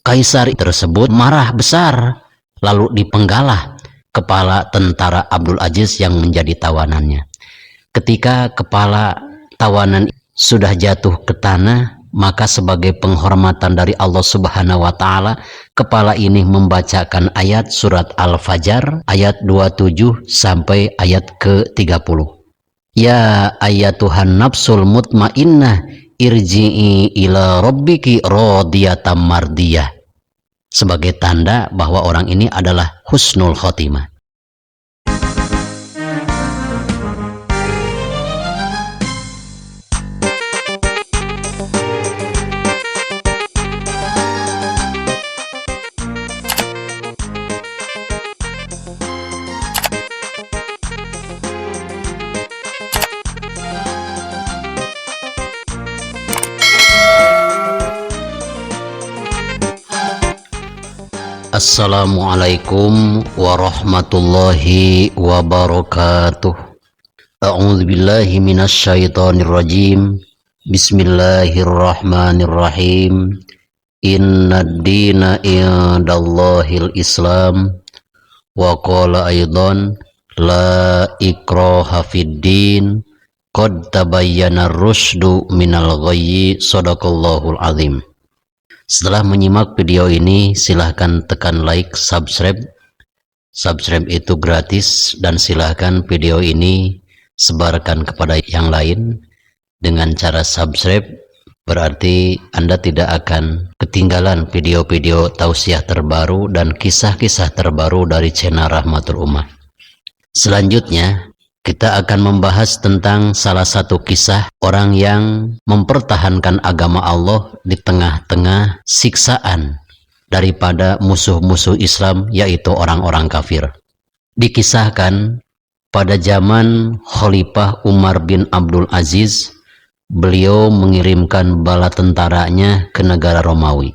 Kaisar tersebut marah besar, lalu dipenggalah kepala tentara Abdul Aziz yang menjadi tawanannya. Ketika kepala tawanan sudah jatuh ke tanah, maka sebagai penghormatan dari Allah Subhanahu wa Ta'ala, kepala ini membacakan ayat surat Al-Fajr ayat 27 sampai ayat ke-30. Ya ayatuhan nafsul mutmainnah irji'i ila rabbiki radiyatan mardiyah, sebagai tanda bahwa orang ini adalah husnul khotimah. Assalamualaikum warahmatullahi wabarakatuh. A'udzubillahi minasyaitonirrajim. Bismillahirrahmanirrahim. Innad dina indallahil Islam. Wa qala aidan la ikraha fid din qad tabayyana ar-rusydu minal ghayyi. Shadaqallahul azim. Setelah menyimak video ini, silahkan tekan like, subscribe. Subscribe itu gratis, dan silahkan video ini sebarkan kepada yang lain. Dengan cara subscribe, berarti Anda tidak akan ketinggalan video-video tausiah terbaru dan kisah-kisah terbaru dari channel Rahmatul Ummah. Selanjutnya, kita akan membahas tentang salah satu kisah orang yang mempertahankan agama Allah di tengah-tengah siksaan daripada musuh-musuh Islam, yaitu orang-orang kafir. Dikisahkan pada zaman Khalifah Umar bin Abdul Aziz, beliau mengirimkan bala tentaranya ke negara Romawi.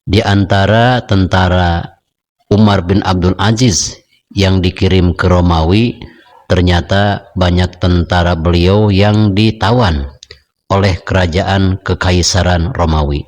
Di antara tentara Umar bin Abdul Aziz yang dikirim ke Romawi, ternyata banyak tentara beliau yang ditawan oleh kerajaan kekaisaran Romawi.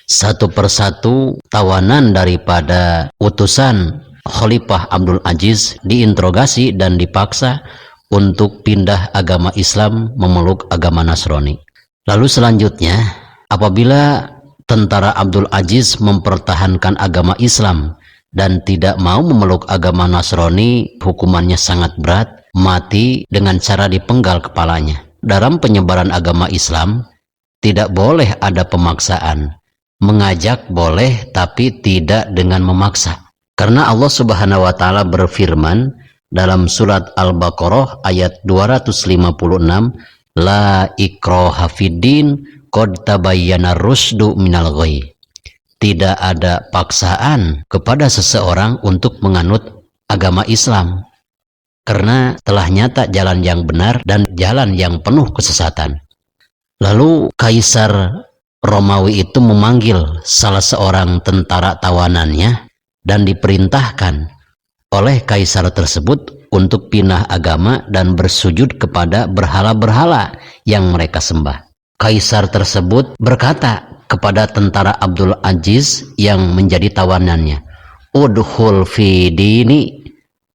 Satu persatu tawanan daripada utusan Khalifah Abdul Aziz diinterogasi dan dipaksa untuk pindah agama Islam memeluk agama Nasrani. Lalu selanjutnya, apabila tentara Abdul Aziz mempertahankan agama Islam dan tidak mau memeluk agama Nasrani, hukumannya sangat berat, mati dengan cara dipenggal kepalanya. Dalam penyebaran agama Islam tidak boleh ada pemaksaan. Mengajak boleh, tapi tidak dengan memaksa. Karena Allah Subhanahu wa Ta'ala berfirman dalam surat Al-Baqarah ayat 256, la ikraha fiddin qad tabayyana ar-rusydu minal ghayy. Tidak ada paksaan kepada seseorang untuk menganut agama Islam, karena telah nyata jalan yang benar dan jalan yang penuh kesesatan. Lalu Kaisar Romawi itu memanggil salah seorang tentara tawanannya dan diperintahkan oleh Kaisar tersebut untuk pindah agama dan bersujud kepada berhala-berhala yang mereka sembah. Kaisar tersebut berkata kepada tentara Abdul Aziz yang menjadi tawanannya, udkhul fi dini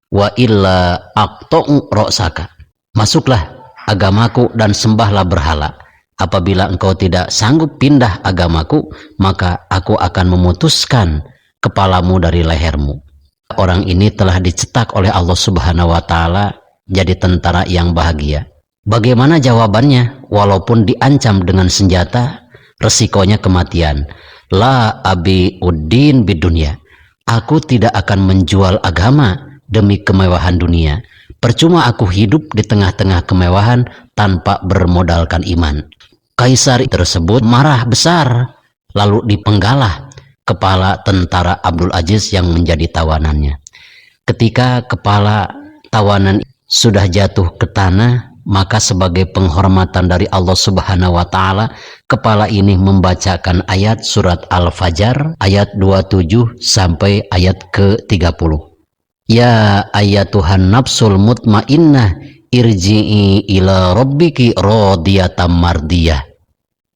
wa illa aqta'u ra'saka. Masuklah agamaku dan sembahlah berhala. Apabila engkau tidak sanggup pindah agamaku, maka aku akan memutuskan kepalamu dari lehermu. Orang ini telah dicetak oleh Allah Subhanahu wa Ta'ala jadi tentara yang bahagia. Bagaimana jawabannya? Walaupun diancam dengan senjata, resikonya kematian. La abi uddin bidunya. Aku tidak akan menjual agama demi kemewahan dunia. Percuma aku hidup di tengah-tengah kemewahan tanpa bermodalkan iman. Kaisar tersebut marah besar, lalu dipenggalah kepala tentara Abdul Aziz yang menjadi tawanannya. Ketika kepala tawanan sudah jatuh ke tanah, maka sebagai penghormatan dari Allah Subhanahu wa Ta'ala, kepala ini membacakan ayat surat Al-Fajr ayat 27 sampai ayat ke-30. Ya ayatuhan nafsul mutmainnah irji'i ila rabbiki radiyatan mardiyah,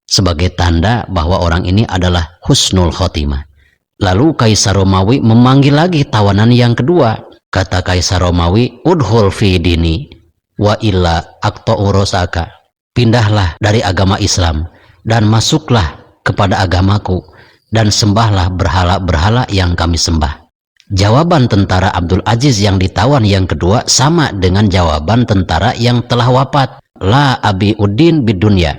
sebagai tanda bahwa orang ini adalah husnul khotimah. Lalu Kaisar Romawi memanggil lagi tawanan yang kedua. Kata Kaisar Romawi, udhul fi dini wa illa aqta'u rosaka. Pindahlah dari agama Islam dan masuklah kepada agamaku dan sembahlah berhala-berhala yang kami sembah. Jawaban tentara Abdul Aziz yang ditawan yang kedua sama dengan jawaban tentara yang telah wafat. La abi udin bidunya.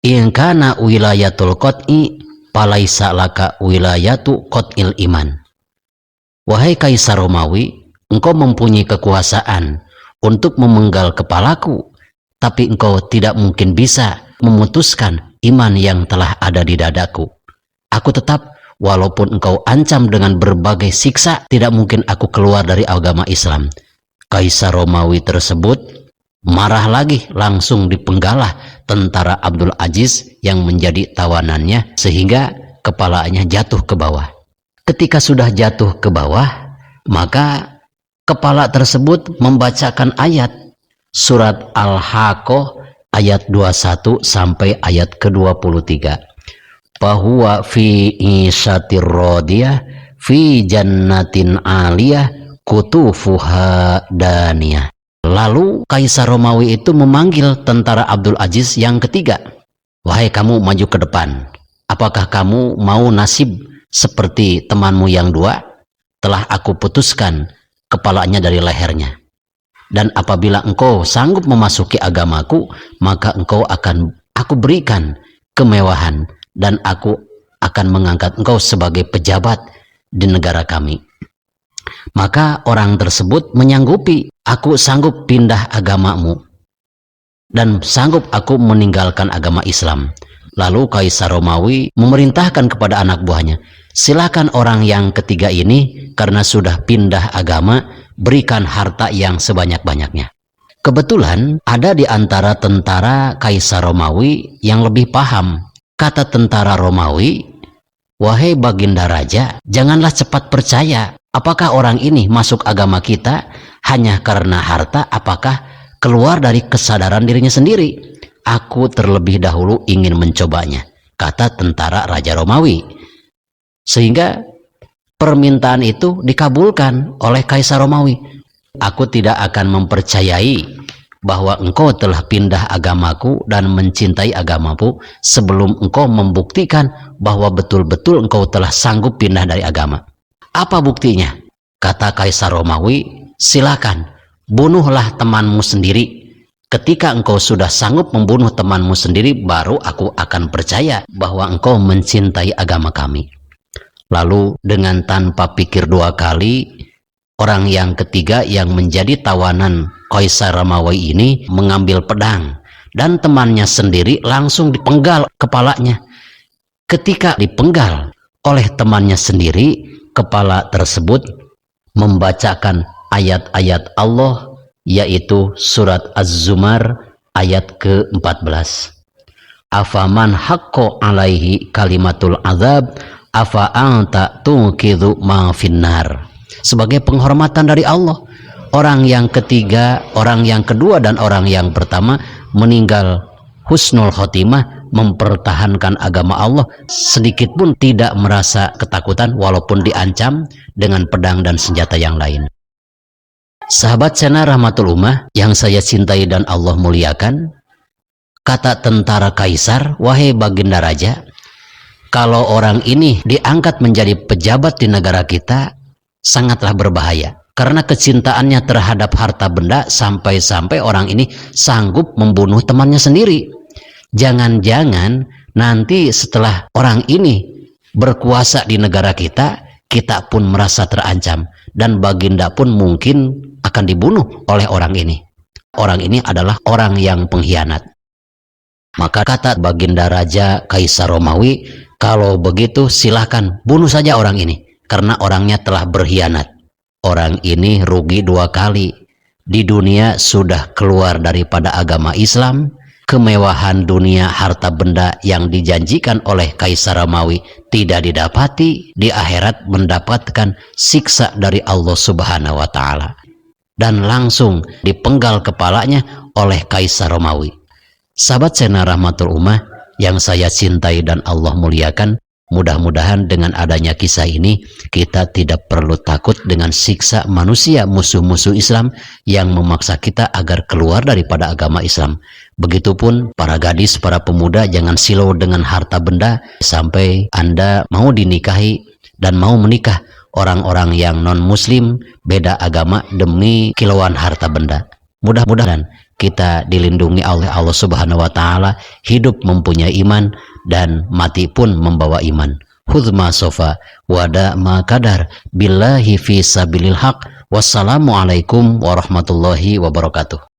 In kana wilayatul qot'i palaisa laka wilayatu qot'il iman. Wahai Kaisar Romawi, engkau mempunyai kekuasaan untuk memenggal kepalaku, tapi engkau tidak mungkin bisa memutuskan iman yang telah ada di dadaku. Aku tetap, walaupun engkau ancam dengan berbagai siksa, tidak mungkin aku keluar dari agama Islam. Kaisar Romawi tersebut marah lagi, langsung dipenggalah tentara Abdul Aziz yang menjadi tawanannya sehingga kepalanya jatuh ke bawah. Ketika sudah jatuh ke bawah, maka kepala tersebut membacakan ayat surat Al-Haqqah ayat 21 sampai ayat ke-23. Bahwa fi isyatir radiyah fi jannatin aliyah kutufuha daniyah. Lalu Kaisar Romawi itu memanggil tentara Abdul Aziz yang ketiga. Wahai kamu, maju ke depan. Apakah kamu mau nasib seperti temanmu yang dua? Telah aku putuskan kepalanya dari lehernya. Dan apabila engkau sanggup memasuki agamaku, maka aku berikan kemewahan dan aku akan mengangkat engkau sebagai pejabat di negara kami. Maka orang tersebut menyanggupi, aku sanggup pindah agamamu dan sanggup aku meninggalkan agama Islam. Lalu Kaisar Romawi memerintahkan kepada anak buahnya, silakan orang yang ketiga ini karena sudah pindah agama, berikan harta yang sebanyak-banyaknya. Kebetulan ada di antara tentara Kaisar Romawi yang lebih paham. Kata tentara Romawi, wahai Baginda Raja, janganlah cepat percaya. Apakah orang ini masuk agama kita hanya karena harta? Apakah keluar dari kesadaran dirinya sendiri? Aku terlebih dahulu ingin mencobanya, kata tentara Raja Romawi. Sehingga permintaan itu dikabulkan oleh Kaisar Romawi. Aku tidak akan mempercayai bahwa engkau telah pindah agamaku dan mencintai agamaku sebelum engkau membuktikan bahwa betul-betul engkau telah sanggup pindah dari agama. Apa buktinya? Kata Kaisar Romawi, silakan bunuhlah temanmu sendiri. Ketika engkau sudah sanggup membunuh temanmu sendiri, baru aku akan percaya bahwa engkau mencintai agama kami. Lalu dengan tanpa pikir dua kali, orang yang ketiga yang menjadi tawanan Kaisar Romawi ini mengambil pedang dan temannya sendiri langsung dipenggal kepalanya. Ketika dipenggal oleh temannya sendiri, kepala tersebut membacakan ayat-ayat Allah, yaitu surat Az-Zumar ayat ke-14. Afaman haqqo alaihi kalimatul azab afa anta tuqidu ma finnar. Sebagai penghormatan dari Allah, orang yang ketiga, orang yang kedua dan orang yang pertama meninggal husnul khotimah, mempertahankan agama Allah, sedikit pun tidak merasa ketakutan walaupun diancam dengan pedang dan senjata yang lain. Sahabat channel Rahmatul Ummah yang saya cintai dan Allah muliakan, kata tentara Kaisar, wahai Baginda Raja, kalau orang ini diangkat menjadi pejabat di negara kita, sangatlah berbahaya. Karena kecintaannya terhadap harta benda sampai-sampai orang ini sanggup membunuh temannya sendiri. Jangan-jangan nanti setelah orang ini berkuasa di negara kita, kita pun merasa terancam. Dan Baginda pun mungkin akan dibunuh oleh orang ini. Orang ini adalah orang yang pengkhianat. Maka kata Baginda Raja Kaisar Romawi, kalau begitu silahkan bunuh saja orang ini. Karena orangnya telah berkhianat. Orang ini rugi dua kali. Di dunia sudah keluar daripada agama Islam. Kemewahan dunia harta benda yang dijanjikan oleh Kaisar Romawi tidak didapati. Di akhirat mendapatkan siksa dari Allah Subhanahu wa Ta'ala. Dan langsung dipenggal kepalanya oleh Kaisar Romawi. Sahabat channel Rahmatul Ummah yang saya cintai dan Allah muliakan, Mudah-mudahan dengan adanya kisah ini kita tidak perlu takut dengan siksa manusia musuh-musuh Islam yang memaksa kita agar keluar daripada agama Islam. Begitupun para gadis, para pemuda, jangan silau dengan harta benda sampai Anda mau dinikahi dan mau menikah orang-orang yang non-muslim, beda agama demi kilauan harta benda. Mudah-mudahan kita dilindungi oleh Allah Subhanahu wa taala, hidup mempunyai iman dan mati pun membawa iman. Hudma sofa wada ma kadar billahi fi sabilil haq. Wassalamualaikum warahmatullahi wabarakatuh.